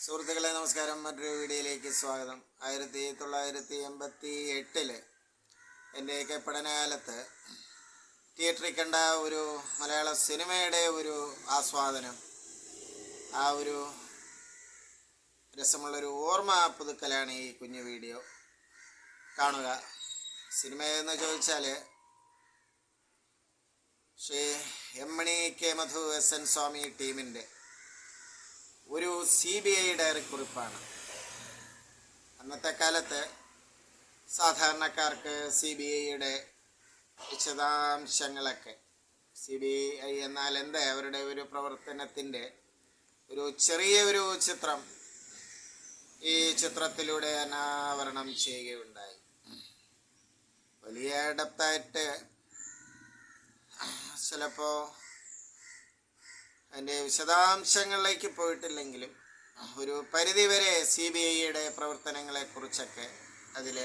സുഹൃത്തുക്കളെ നമസ്കാരം. മറ്റൊരു വീഡിയോയിലേക്ക് സ്വാഗതം. 1988 എൻ്റെയൊക്കെ പഠനകാലത്ത് തിയേറ്ററിൽ കണ്ട ഒരു മലയാള സിനിമയുടെ ഒരു ആസ്വാദനം, ആ ഒരു രസമുള്ളൊരു ഓർമ്മ പുതുക്കലാണ് ഈ കുഞ്ഞു വീഡിയോ. കാണുക. സിനിമയെന്ന് ചോദിച്ചാൽ ശ്രീ എമ്മണി കെ മധു എസ്.എൻ. സ്വാമി ടീമിൻ്റെ ഒരു CBI ഡയറി കുറിപ്പാണ്. അന്നത്തെ കാലത്ത് സാധാരണക്കാർക്ക് CBIയുടെ വിശദാംശങ്ങളൊക്കെ, CBI എന്നാൽ എന്താ, അവരുടെ ഒരു പ്രവർത്തനത്തിൻ്റെ ഒരു ചെറിയൊരു ചിത്രം ഈ ചിത്രത്തിലൂടെ അനാവരണം ചെയ്യുകയുണ്ടായി. വലിയ ഡെപ്തായിട്ട് ചിലപ്പോൾ അതിൻ്റെ വിശദാംശങ്ങളിലേക്ക് പോയിട്ടില്ലെങ്കിലും ഒരു പരിധിവരെ CBIയുടെ പ്രവർത്തനങ്ങളെക്കുറിച്ചൊക്കെ അതിൽ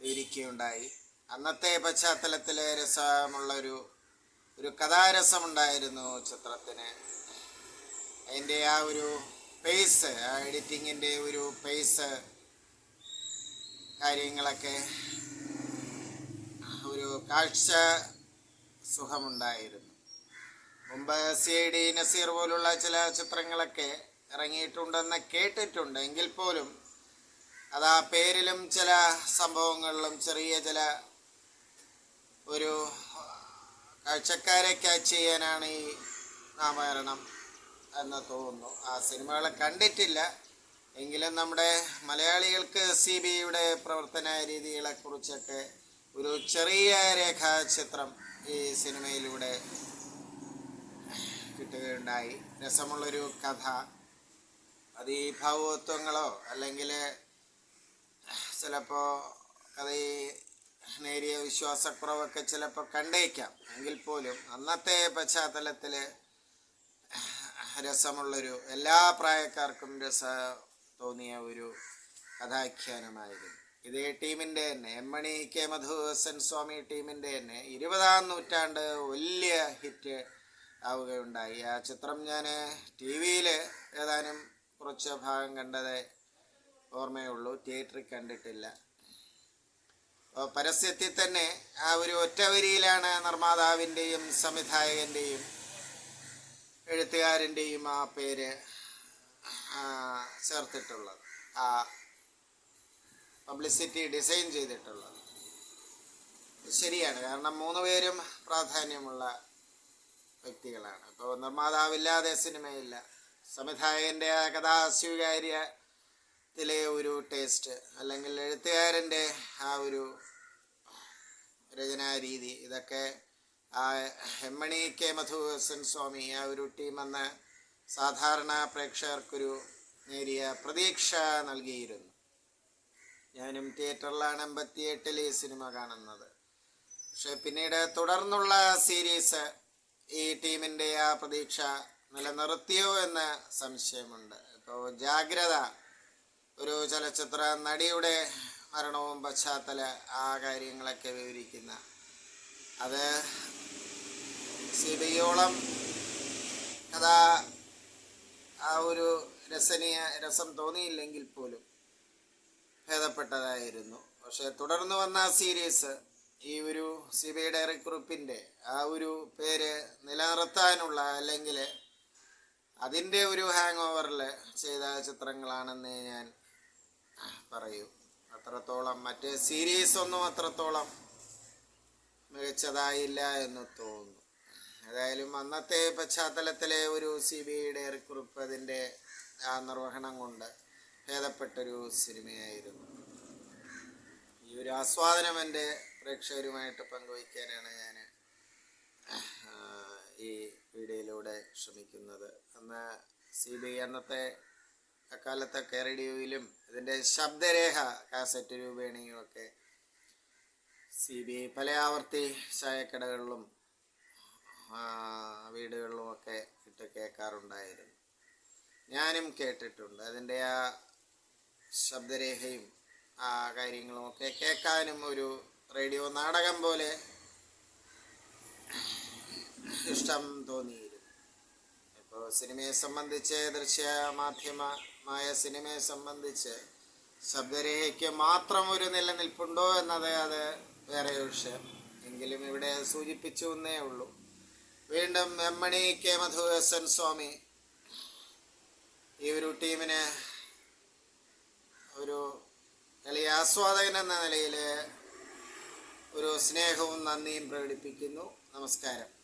വിവരിക്കുകയുണ്ടായി. അന്നത്തെ പശ്ചാത്തലത്തിൽ രസമുള്ളൊരു കഥാരസമുണ്ടായിരുന്നു ചിത്രത്തിന്. അതിൻ്റെ ആ ഒരു പേസ്, ആ എഡിറ്റിങ്ങിൻ്റെ ഒരു പേസ്, കാര്യങ്ങളൊക്കെ ഒരു കാഴ്ച സുഖമുണ്ടായിരുന്നു. മുമ്പ് CID നസീർ പോലുള്ള ചില ചിത്രങ്ങളൊക്കെ ഇറങ്ങിയിട്ടുണ്ടെന്ന് കേട്ടിട്ടുണ്ട്. എങ്കിൽ പോലും അത് ആ പേരിലും ചില സംഭവങ്ങളിലും ചെറിയ ചില ഒരു കാഴ്ചക്കാരെ ക്യാച്ച് ചെയ്യാനാണ് ഈ നാമകരണം എന്ന് തോന്നുന്നു. ആ സിനിമകളെ കണ്ടിട്ടില്ല എങ്കിലും നമ്മുടെ മലയാളികൾക്ക് CBIയുടെ പ്രവർത്തന രീതികളെക്കുറിച്ചൊക്കെ ഒരു ചെറിയ രേഖാചിത്രം ഈ സിനിമയിലൂടെ കിട്ടുകയുണ്ടായി. രസമുള്ളൊരു കഥ, അത് ഈ ഭാവുകത്വങ്ങളോ അല്ലെങ്കിൽ ചിലപ്പോൾ അത് ഈ നേരിയ വിശ്വാസക്കുറവൊക്കെ ചിലപ്പോൾ കണ്ടേക്കാം. എങ്കിൽ പോലും അന്നത്തെ പശ്ചാത്തലത്തിൽ രസമുള്ളൊരു, എല്ലാ പ്രായക്കാർക്കും രസം തോന്നിയ ഒരു കഥാഖ്യാനമായിരുന്നു. ഇതേ ടീമിൻ്റെ തന്നെ, എമ്മണി കെ മധു എസ്.എൻ. സ്വാമി ടീമിൻ്റെ തന്നെ 20ാം നൂറ്റാണ്ട് വലിയ ഹിറ്റ് ആവുകയുണ്ടായി. ആ ചിത്രം ഞാൻ TV-യിൽ ഏതാനും കുറച്ച് ഭാഗം കണ്ടതേ ഓർമ്മയുള്ളൂ, തിയേറ്ററിൽ കണ്ടിട്ടില്ല. പരസ്യത്തിൽ തന്നെ ആ ഒരു ഒറ്റ വരിയിലാണ് നിർമ്മാതാവിൻ്റെയും സംവിധായകൻ്റെയും എഴുത്തുകാരൻ്റെയും ആ പേര് ചേർത്തിട്ടുള്ളത്, ആ പബ്ലിസിറ്റി ഡിസൈൻ ചെയ്തിട്ടുള്ളത്. ശരിയാണ്, കാരണം 3 പേരും പ്രാധാന്യമുള്ള വ്യക്തികളാണ്. ഇപ്പോൾ നിർമ്മാതാവില്ലാതെ സിനിമയില്ല. സംവിധായകൻ്റെ ആ കഥാസ്വീകാര്യത്തിലെ ഒരു ടേസ്റ്റ്, അല്ലെങ്കിൽ എഴുത്തുകാരൻ്റെ ആ ഒരു രചനാരീതി, ഇതൊക്കെ ആ എമ്മണി കെ മധു എസ്.എൻ. സ്വാമി ആ ഒരു ടീമെന്ന് സാധാരണ പ്രേക്ഷകർക്കൊരു നേരിയ പ്രതീക്ഷ നൽകിയിരുന്നു. ഞാനും തിയേറ്ററിലാണ് 88 ഈ സിനിമ കാണുന്നത്. പക്ഷെ പിന്നീട് തുടർന്നുള്ള സീരീസ് ഈ ടീമിൻ്റെ ആ പ്രതീക്ഷ നിലനിർത്തിയോ എന്ന് സംശയമുണ്ട്. ഇപ്പോൾ ജാഗ്രത, ഒരു ചലച്ചിത്ര നടിയുടെ മരണവും പശ്ചാത്തല ആ കാര്യങ്ങളൊക്കെ വിവരിക്കുന്ന, അത് CBIയോളം കഥ ആ ഒരു രസം തോന്നിയില്ലെങ്കിൽ പോലും ഭേദപ്പെട്ടതായിരുന്നു. പക്ഷെ തുടർന്ന് വന്ന സീരീസ് ഈ ഒരു CBI ഡയറി കുറിപ്പിൻ്റെ ആ ഒരു പേര് നിലനിർത്താനുള്ള, അല്ലെങ്കിൽ അതിൻ്റെ ഒരു ഹാങ് ഓവറിൽ ചെയ്ത ചിത്രങ്ങളാണെന്ന് ഞാൻ പറയൂ. അത്രത്തോളം മറ്റ് സീരീസൊന്നും അത്രത്തോളം മികച്ചതായില്ല എന്ന് തോന്നുന്നു. ഏതായാലും അന്നത്തെ പശ്ചാത്തലത്തിലെ ഒരു CBI ഡയറി കുറിപ്പ് അതിൻ്റെ ആ നിർവഹണം കൊണ്ട് ഭേദപ്പെട്ടൊരു സിനിമയായിരുന്നു. ഈ ഒരു ആസ്വാദനം എൻ്റെ പ്രേക്ഷകരുമായിട്ട് പങ്കുവയ്ക്കാനാണ് ഞാൻ ഈ വീഡിയോയിലൂടെ ശ്രമിക്കുന്നത്. അന്ന് CBI അന്നത്തെ അക്കാലത്തൊക്കെ റേഡിയോയിലും ഇതിൻ്റെ ശബ്ദരേഖ കാസറ്റ് രൂപേണയും ഒക്കെ CBI പല ആവർത്തി ചായക്കടകളിലും വീടുകളിലുമൊക്കെ ഇട്ട് കേൾക്കാറുണ്ടായിരുന്നു. ഞാനും കേട്ടിട്ടുണ്ട്. അതിൻ്റെ ആ ശബ്ദരേഖയും ആ കാര്യങ്ങളുമൊക്കെ കേൾക്കാനും ഒരു റേഡിയോ നാടകം പോലെ ഇഷ്ടം തോന്നിയിരുന്നു. ഇപ്പോൾ സിനിമയെ സംബന്ധിച്ച്, ദൃശ്യമാധ്യമമായ സിനിമയെ സംബന്ധിച്ച് ശബ്ദരേഖയ്ക്ക് മാത്രം ഒരു നിലനിൽപ്പുണ്ടോ എന്നത് അത് വേറെ വിഷയം. എങ്കിലും ഇവിടെ സൂചിപ്പിച്ചു എന്നേ ഉള്ളൂ. വീണ്ടും എമ്മണി കെ മധു എസ് എൻ സ്വാമി ഈ ഒരു ടീമിന് ഒരു കളി ആസ്വാദകൻ എന്ന നിലയിൽ ഒരു സ്നേഹവും നന്ദിയും പ്രകടിപ്പിക്കുന്നു. നമസ്കാരം.